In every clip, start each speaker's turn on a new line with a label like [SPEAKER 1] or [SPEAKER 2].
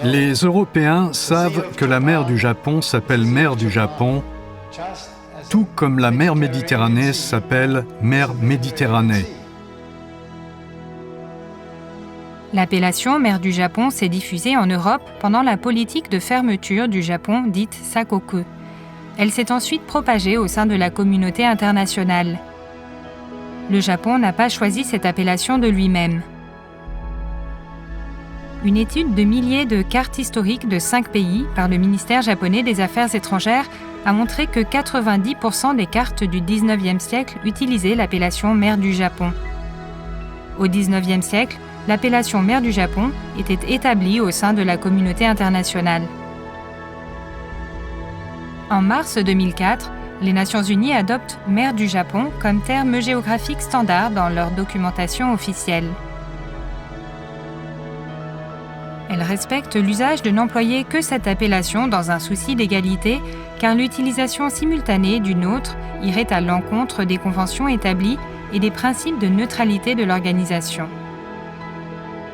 [SPEAKER 1] Les Européens savent que la mer du Japon s'appelle mer du Japon, tout comme la mer Méditerranée s'appelle mer Méditerranée.
[SPEAKER 2] L'appellation mer du Japon s'est diffusée en Europe pendant la politique de fermeture du Japon dite Sakoku. Elle s'est ensuite propagée au sein de la communauté internationale. Le Japon n'a pas choisi cette appellation de lui-même. Une étude de milliers de cartes historiques de 5 pays par le ministère japonais des Affaires étrangères a montré que 90% des cartes du 19e siècle utilisaient l'appellation mer du Japon. Au 19e siècle, l'appellation mer du Japon était établie au sein de la communauté internationale. En mars 2004, les Nations Unies adoptent mer du Japon comme terme géographique standard dans leur documentation officielle. Elles respectent l'usage de n'employer que cette appellation dans un souci d'égalité, car l'utilisation simultanée d'une autre irait à l'encontre des conventions établies et des principes de neutralité de l'organisation.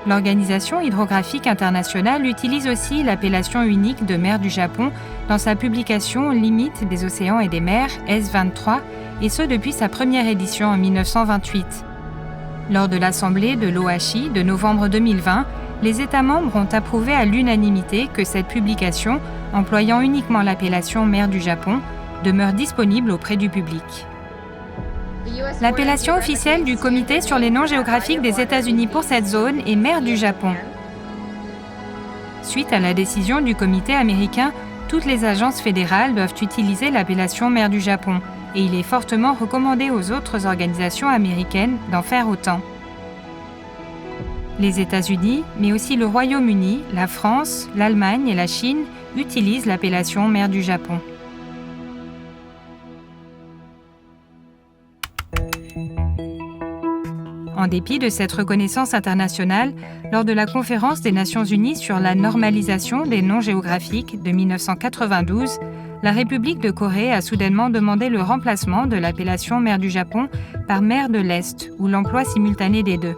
[SPEAKER 2] L'Organisation hydrographique internationale utilise aussi l'appellation unique de mer du Japon dans sa publication Limites des océans et des mers S23, et ce depuis sa première édition en 1928. Lors de l'Assemblée de l'OHI de novembre 2020, les États membres ont approuvé à l'unanimité que cette publication, employant uniquement l'appellation mer du Japon, demeure disponible auprès du public. L'appellation officielle du Comité sur les noms géographiques des États-Unis pour cette zone est mer du Japon. Suite à la décision du Comité américain, toutes les agences fédérales doivent utiliser l'appellation mer du Japon, et il est fortement recommandé aux autres organisations américaines d'en faire autant. Les États-Unis, mais aussi le Royaume-Uni, la France, l'Allemagne et la Chine utilisent l'appellation mer du Japon. En dépit de cette reconnaissance internationale, lors de la conférence des Nations Unies sur la normalisation des noms géographiques de 1992, la République de Corée a soudainement demandé le remplacement de l'appellation mer du Japon par mer de l'Est, ou l'emploi simultané des deux.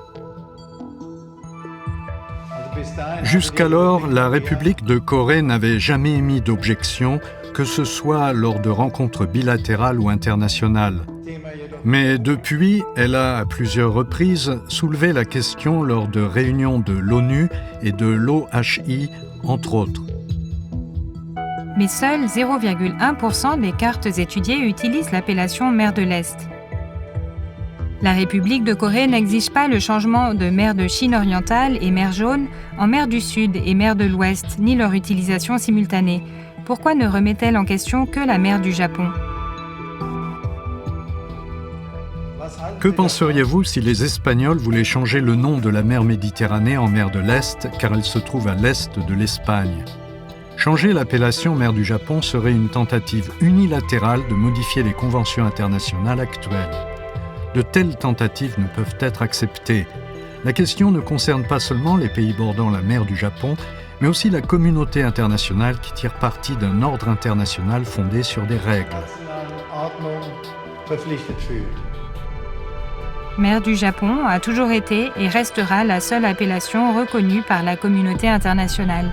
[SPEAKER 1] Jusqu'alors, la République de Corée n'avait jamais émis d'objection, que ce soit lors de rencontres bilatérales ou internationales. Mais depuis, elle a à plusieurs reprises soulevé la question lors de réunions de l'ONU et de l'OHI, entre autres.
[SPEAKER 2] Mais seuls 0,1% des cartes étudiées utilisent l'appellation mer de l'Est. La République de Corée n'exige pas le changement de mer de Chine orientale et mer Jaune en mer du Sud et mer de l'Ouest, ni leur utilisation simultanée. Pourquoi ne remet-elle en question que la mer du Japon ?
[SPEAKER 1] Que penseriez-vous si les Espagnols voulaient changer le nom de la mer Méditerranée en mer de l'Est, car elle se trouve à l'est de l'Espagne ? Changer l'appellation mer du Japon serait une tentative unilatérale de modifier les conventions internationales actuelles. De telles tentatives ne peuvent être acceptées. La question ne concerne pas seulement les pays bordant la mer du Japon, mais aussi la communauté internationale qui tire parti d'un ordre international fondé sur des règles.
[SPEAKER 2] Mer du Japon a toujours été et restera la seule appellation reconnue par la communauté internationale.